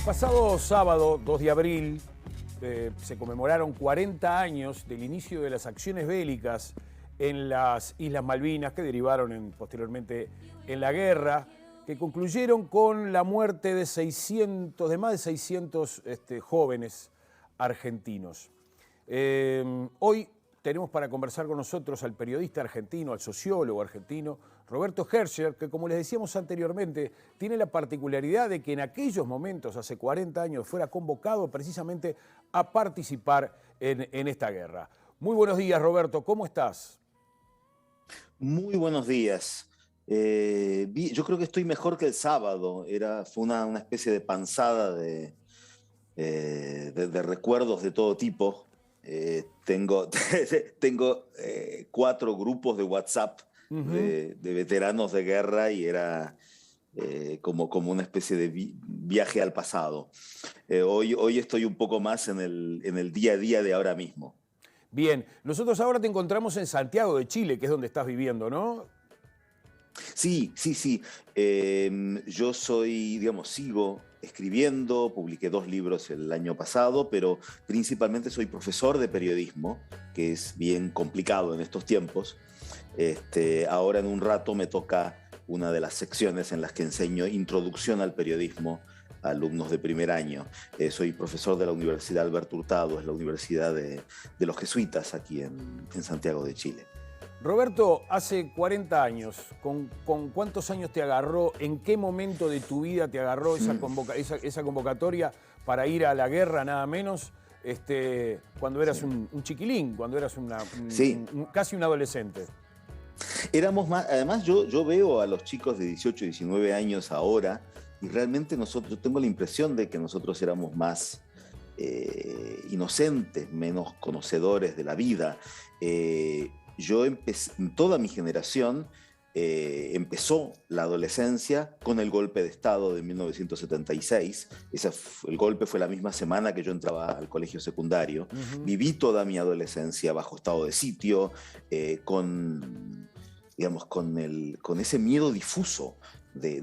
pasado sábado, 2 de abril, se conmemoraron 40 años del inicio de las acciones bélicas en las Islas Malvinas, que derivaron posteriormente en la guerra, que concluyeron con la muerte de más de 600 jóvenes argentinos. Hoy tenemos para conversar con nosotros al periodista argentino, al sociólogo argentino, Roberto Herzscher, que, como les decíamos anteriormente, tiene la particularidad de que en aquellos momentos, hace 40 años, fuera convocado precisamente a participar en esta guerra. Muy buenos días, Roberto, ¿cómo estás? Muy buenos días. Yo creo que estoy mejor que el sábado. Fue una especie de panzada de recuerdos de todo tipo. Tengo 4 grupos de WhatsApp de veteranos de guerra y era como una especie de viaje al pasado. Hoy estoy un poco más en el día a día de ahora mismo. Bien, nosotros ahora te encontramos en Santiago de Chile, que es donde estás viviendo, ¿no? Sí. Yo sigo escribiendo, publiqué 2 libros el año pasado, pero principalmente soy profesor de periodismo, que es bien complicado en estos tiempos. Ahora en un rato me toca una de las secciones en las que enseño introducción al periodismo a alumnos de primer año. Soy profesor de la Universidad Alberto Hurtado, es la universidad de los jesuitas aquí en Santiago de Chile. Roberto, hace 40 años, ¿con cuántos años te agarró? ¿En qué momento de tu vida te agarró esa convocatoria para ir a la guerra, nada menos, cuando eras un chiquilín, cuando eras casi un adolescente? Éramos más, además yo veo a los chicos de 18, 19 años ahora y realmente yo tengo la impresión de que nosotros éramos más inocentes, menos conocedores de la vida. Toda mi generación empezó la adolescencia con el golpe de Estado de 1976. El golpe fue la misma semana que yo entraba al colegio secundario. Viví toda mi adolescencia bajo estado de sitio, con ese miedo difuso de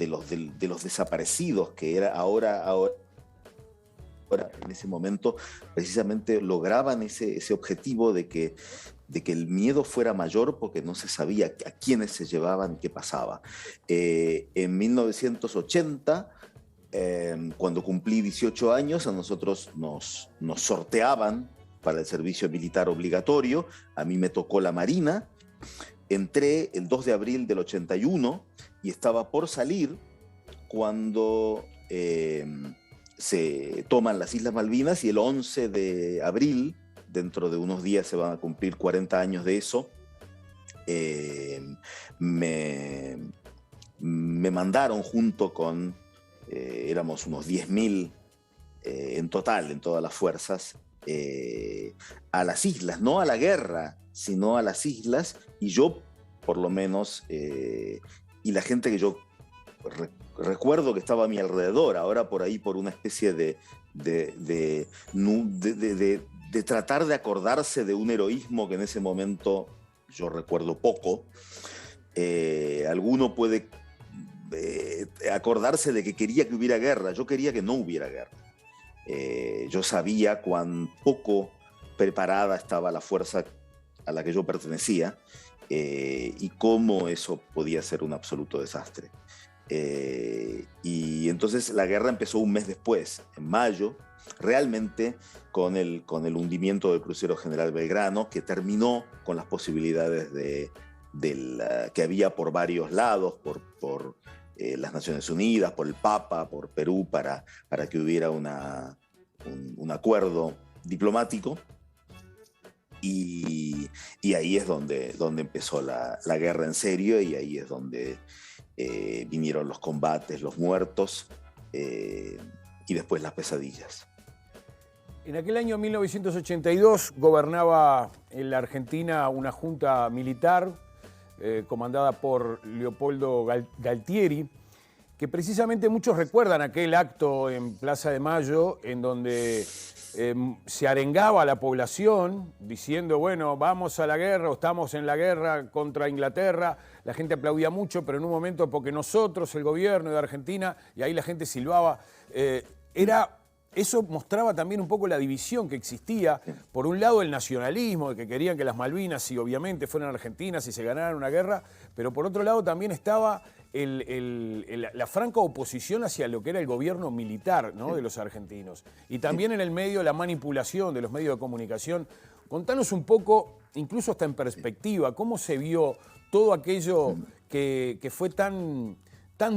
los desaparecidos, que era ahora en ese momento precisamente lograban ese objetivo de que el miedo fuera mayor porque no se sabía a quiénes se llevaban y qué pasaba. En 1980, cuando cumplí 18 años, a nosotros nos sorteaban para el servicio militar obligatorio. A mí me tocó la Marina. Entré el 2 de abril del 81 y estaba por salir cuando se toman las Islas Malvinas, y el 11 de abril, dentro de unos días se van a cumplir 40 años de eso, me mandaron junto con, éramos unos 10.000 en total, en todas las fuerzas, a las islas, no a la guerra, sino a las islas, y yo, por lo menos, y la gente que yo recuerdo que estaba a mi alrededor, ahora por ahí por una especie de tratar de acordarse de un heroísmo que en ese momento yo recuerdo poco. Alguno puede acordarse de que quería que hubiera guerra. Yo quería que no hubiera guerra. Yo sabía cuán poco preparada estaba la fuerza a la que yo pertenecía, y cómo eso podía ser un absoluto desastre. Y entonces la guerra empezó un mes después, en mayo, realmente con el hundimiento del crucero General Belgrano, que terminó con las posibilidades que había por varios lados, por las Naciones Unidas, por el Papa, por Perú, para que hubiera un acuerdo diplomático. Y ahí es donde empezó la guerra en serio, y ahí es donde vinieron los combates, los muertos, y después las pesadillas. En aquel año 1982 gobernaba en la Argentina una junta militar comandada por Leopoldo Galtieri, que precisamente muchos recuerdan aquel acto en Plaza de Mayo en donde se arengaba a la población diciendo, bueno, vamos a la guerra o estamos en la guerra contra Inglaterra, la gente aplaudía mucho, pero en un momento porque nosotros, el gobierno de Argentina, y ahí la gente silbaba, eso mostraba también un poco la división que existía. Por un lado el nacionalismo, de que querían que las Malvinas, y obviamente fueran argentinas y se ganaran una guerra, pero por otro lado también estaba la franca oposición hacia lo que era el gobierno militar, ¿no?, de los argentinos. Y también en el medio la manipulación de los medios de comunicación. Contanos un poco, incluso hasta en perspectiva, cómo se vio todo aquello que fue tan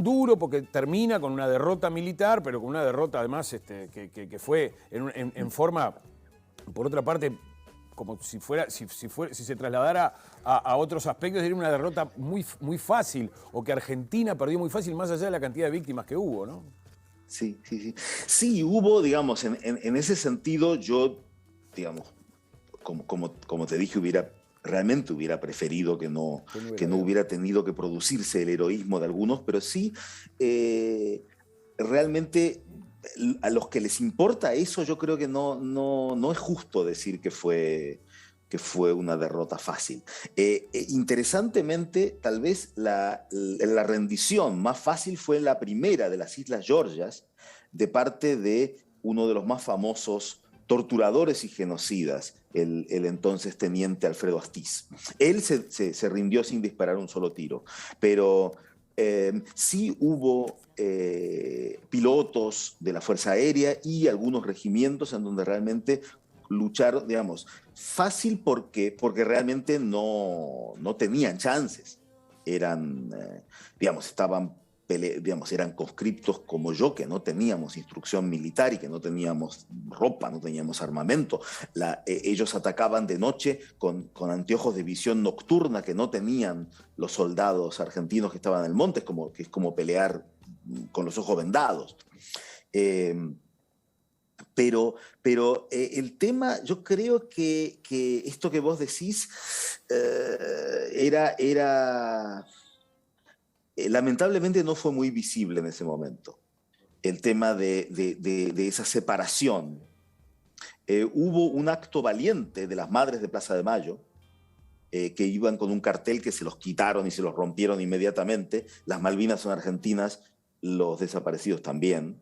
duro, porque termina con una derrota militar, pero con una derrota además que fue en forma, por otra parte, como si se trasladara a otros aspectos, era una derrota muy fácil, o que Argentina perdió muy fácil, más allá de la cantidad de víctimas que hubo, ¿no? Sí, sí, sí. Sí, hubo, digamos, en ese sentido, yo, digamos, como te dije, realmente hubiera preferido que no hubiera tenido que producirse el heroísmo de algunos, pero sí, realmente a los que les importa eso, yo creo que no es justo decir que fue una derrota fácil. Interesantemente, tal vez la rendición más fácil fue la primera de las Islas Georgias, de parte de uno de los más famosos torturadores y genocidas, el entonces teniente Alfredo Astiz. Él se rindió sin disparar un solo tiro, pero sí hubo pilotos de la Fuerza Aérea y algunos regimientos en donde realmente lucharon, digamos, fácil porque realmente no tenían chances. Eran, digamos, eran conscriptos como yo, que no teníamos instrucción militar y que no teníamos ropa, no teníamos armamento. Ellos atacaban de noche con anteojos de visión nocturna que no tenían los soldados argentinos que estaban en el monte, que es como pelear con los ojos vendados. Pero el tema, yo creo que esto que vos decís lamentablemente no fue muy visible en ese momento, el tema de esa separación. Hubo un acto valiente de las madres de Plaza de Mayo, que iban con un cartel que se los quitaron y se los rompieron inmediatamente. Las Malvinas son argentinas, los desaparecidos también.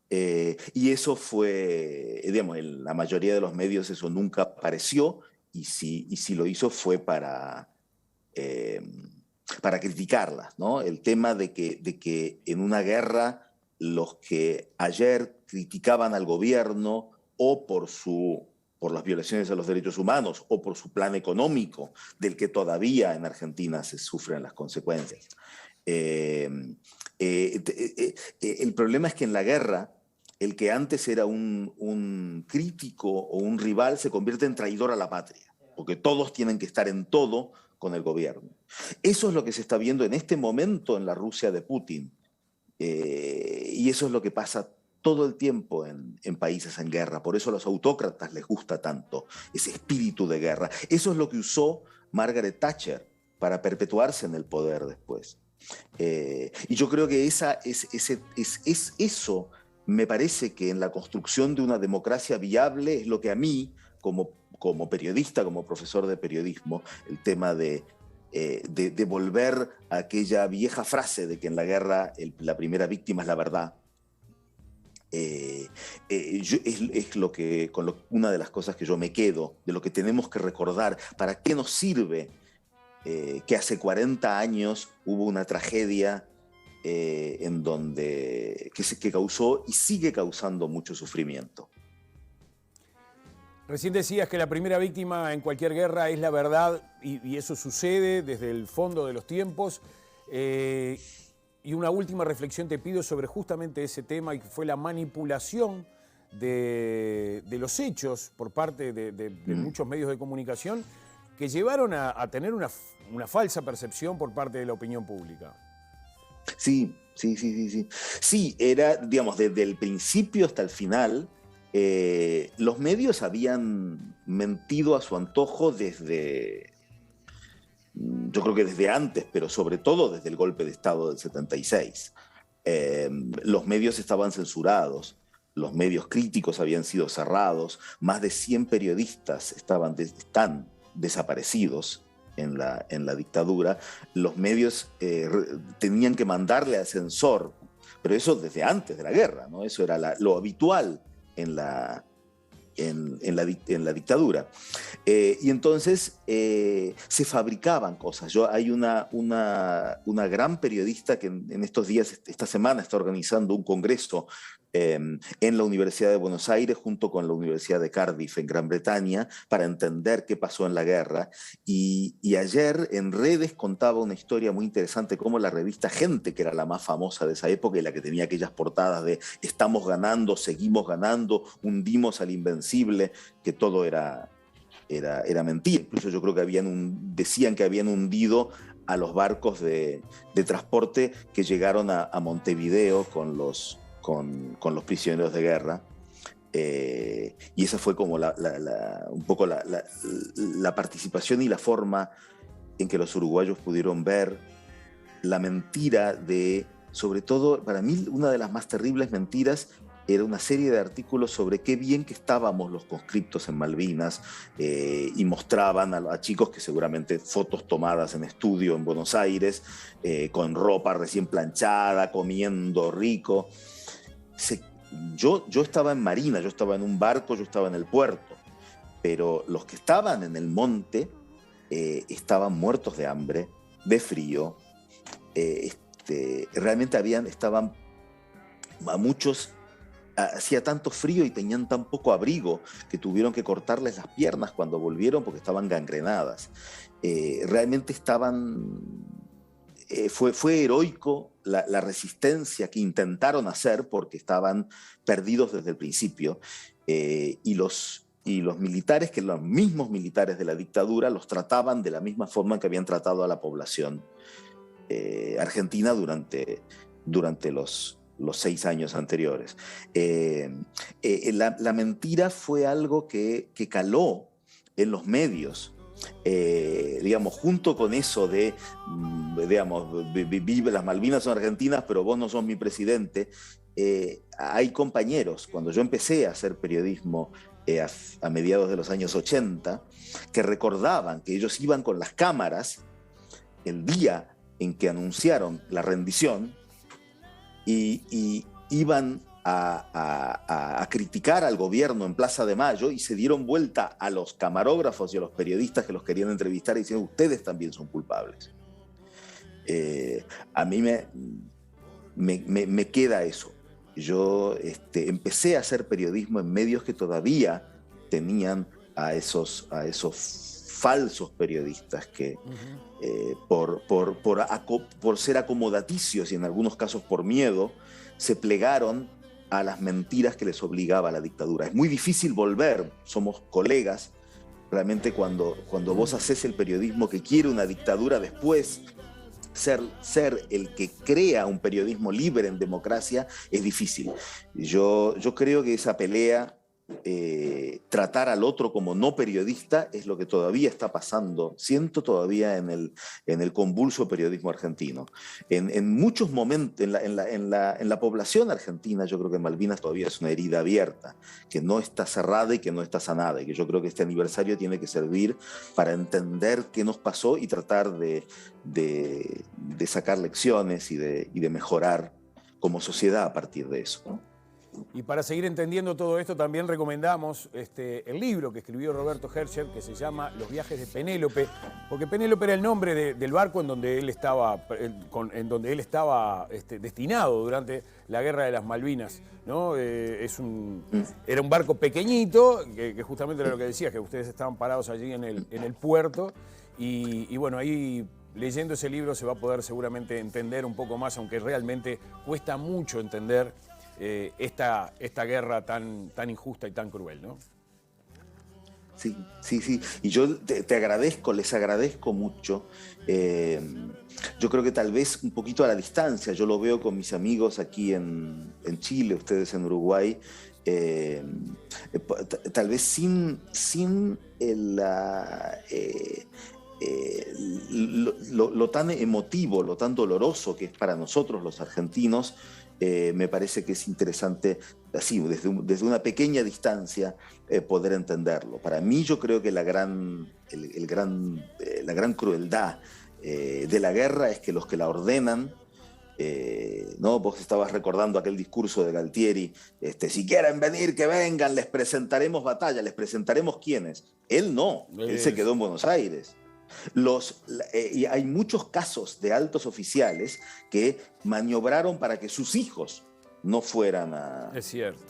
Y eso fue, digamos, en la mayoría de los medios eso nunca apareció, y si lo hizo fue para criticarlas, ¿no? El tema de que en una guerra los que ayer criticaban al gobierno o por las violaciones a los derechos humanos o por su plan económico, del que todavía en Argentina se sufren las consecuencias. El problema es que en la guerra el que antes era un crítico o un rival se convierte en traidor a la patria, porque todos tienen que estar en todo con el gobierno. Eso es lo que se está viendo en este momento en la Rusia de Putin, y eso es lo que pasa todo el tiempo en países en guerra. Por eso a los autócratas les gusta tanto ese espíritu de guerra. Eso es lo que usó Margaret Thatcher para perpetuarse en el poder después. Y yo creo que eso me parece que en la construcción de una democracia viable es lo que a mí, como periodista, como profesor de periodismo, el tema de volver a aquella vieja frase de que en la guerra la primera víctima es la verdad. Es una de las cosas que yo me quedo, de lo que tenemos que recordar. ¿Para qué nos sirve que hace 40 años hubo una tragedia que causó y sigue causando mucho sufrimiento? Recién decías que la primera víctima en cualquier guerra es la verdad, y eso sucede desde el fondo de los tiempos. Y una última reflexión te pido sobre justamente ese tema, y que fue la manipulación de los hechos por parte de muchos medios de comunicación, que llevaron a tener una falsa percepción por parte de la opinión pública. Sí. Sí, era, digamos, desde el principio hasta el final, los medios habían mentido a su antojo yo creo que desde antes, pero sobre todo desde el golpe de Estado del 76. Los medios estaban censurados, los medios críticos habían sido cerrados, más de 100 periodistas están desaparecidos. en la dictadura, los medios tenían que mandarle ascensor, pero eso desde antes de la guerra, ¿no? Eso era lo habitual en la dictadura. Y entonces se fabricaban cosas. Hay una gran periodista que en estos días, esta semana, está organizando un congreso en la Universidad de Buenos Aires junto con la Universidad de Cardiff en Gran Bretaña para entender qué pasó en la guerra. Y ayer en redes contaba una historia muy interesante, cómo la revista Gente, que era la más famosa de esa época y la que tenía aquellas portadas de estamos ganando, seguimos ganando, hundimos al invencible, que todo era mentira. Incluso yo creo que decían que habían hundido a los barcos de transporte que llegaron a Montevideo con los prisioneros de guerra. Y esa fue como un poco la participación y la forma en que los uruguayos pudieron ver la mentira sobre todo, para mí, una de las más terribles mentiras era una serie de artículos sobre qué bien que estábamos los conscriptos en Malvinas, y mostraban a chicos que seguramente fotos tomadas en estudio en Buenos Aires, con ropa recién planchada, comiendo rico. Yo estaba en Marina, yo estaba en un barco, yo estaba en el puerto, pero los que estaban en el monte estaban muertos de hambre, de frío. Realmente estaban a muchos, hacía tanto frío y tenían tan poco abrigo que tuvieron que cortarles las piernas cuando volvieron porque estaban gangrenadas. Realmente fue heroico la resistencia que intentaron hacer porque estaban perdidos desde el principio, y los militares, que los mismos militares de la dictadura, los trataban de la misma forma que habían tratado a la población argentina durante los 6 años anteriores. La mentira fue algo que caló en los medios. Digamos, junto con eso digamos, vive, las Malvinas son argentinas, pero vos no sos mi presidente. Hay compañeros, cuando yo empecé a hacer periodismo a mediados de los años 80, que recordaban que ellos iban con las cámaras el día en que anunciaron la rendición y iban a criticar al gobierno en Plaza de Mayo, y se dieron vuelta a los camarógrafos y a los periodistas que los querían entrevistar y diciendo, ustedes también son culpables. A mí me queda eso. Yo empecé a hacer periodismo en medios que todavía tenían a esos falsos periodistas que por ser acomodaticios y en algunos casos por miedo, se plegaron a las mentiras que les obligaba la dictadura. Es muy difícil volver, somos colegas, realmente cuando vos haces el periodismo que quiere una dictadura, después ser el que crea un periodismo libre en democracia es difícil. Yo creo que esa pelea, tratar al otro como no periodista, es lo que todavía está pasando, siento todavía en el convulso periodismo argentino. En muchos momentos, en la población argentina, yo creo que Malvinas todavía es una herida abierta, que no está cerrada y que no está sanada, y que yo creo que este aniversario tiene que servir para entender qué nos pasó y tratar de sacar lecciones y de mejorar como sociedad a partir de eso, ¿no? Y para seguir entendiendo todo esto, también recomendamos el libro que escribió Roberto Herzog, que se llama Los viajes de Penélope, porque Penélope era el nombre del barco en donde él estaba, destinado durante la Guerra de las Malvinas, ¿no? Era un barco pequeñito, que justamente era lo que decías, que ustedes estaban parados allí en el puerto, y bueno, ahí leyendo ese libro se va a poder seguramente entender un poco más, aunque realmente cuesta mucho entender esta guerra tan injusta y tan cruel, ¿no? Sí. Y yo te agradezco, les agradezco mucho. Yo creo que tal vez un poquito a la distancia, yo lo veo con mis amigos aquí en Chile, ustedes en Uruguay, tal vez sin lo tan emotivo, lo tan doloroso que es para nosotros los argentinos, me parece que es interesante, así, desde una pequeña distancia, poder entenderlo. Para mí, yo creo que la gran crueldad de la guerra es que los que la ordenan, ¿no? Vos estabas recordando aquel discurso de Galtieri, si quieren venir, que vengan, les presentaremos batalla, les presentaremos quiénes. Él no, él se quedó en Buenos Aires. Y hay muchos casos de altos oficiales que maniobraron para que sus hijos no fueran a... Es cierto.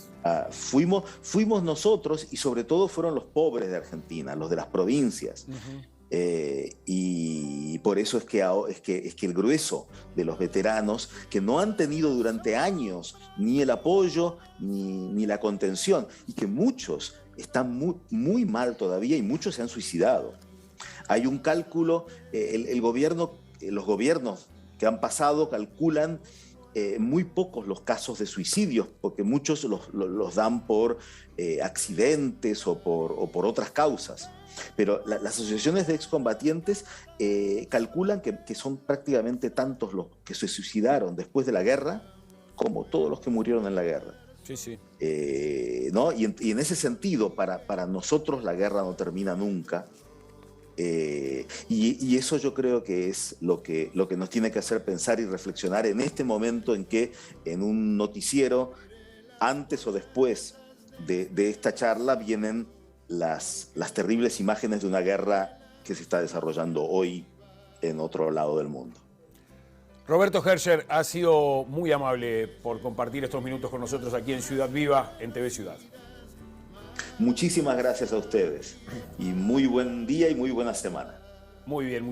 Fuimos nosotros, y sobre todo fueron los pobres de Argentina, los de las provincias. Y por eso es que el grueso de los veteranos, que no han tenido durante años ni el apoyo ni la contención, y que muchos están muy mal todavía, y muchos se han suicidado. Hay un cálculo, los gobiernos que han pasado calculan muy pocos los casos de suicidios, porque muchos los dan por accidentes o por otras causas. Pero las asociaciones de excombatientes calculan que son prácticamente tantos los que se suicidaron después de la guerra como todos los que murieron en la guerra. Sí, sí. ¿No? Y en ese sentido, para nosotros la guerra no termina nunca. Y eso yo creo que es lo que nos tiene que hacer pensar y reflexionar en este momento en que en un noticiero, antes o después de esta charla, vienen las terribles imágenes de una guerra que se está desarrollando hoy en otro lado del mundo. Roberto Herscher ha sido muy amable por compartir estos minutos con nosotros aquí en Ciudad Viva, en TV Ciudad. Muchísimas gracias a ustedes y muy buen día y muy buena semana. Muy bien.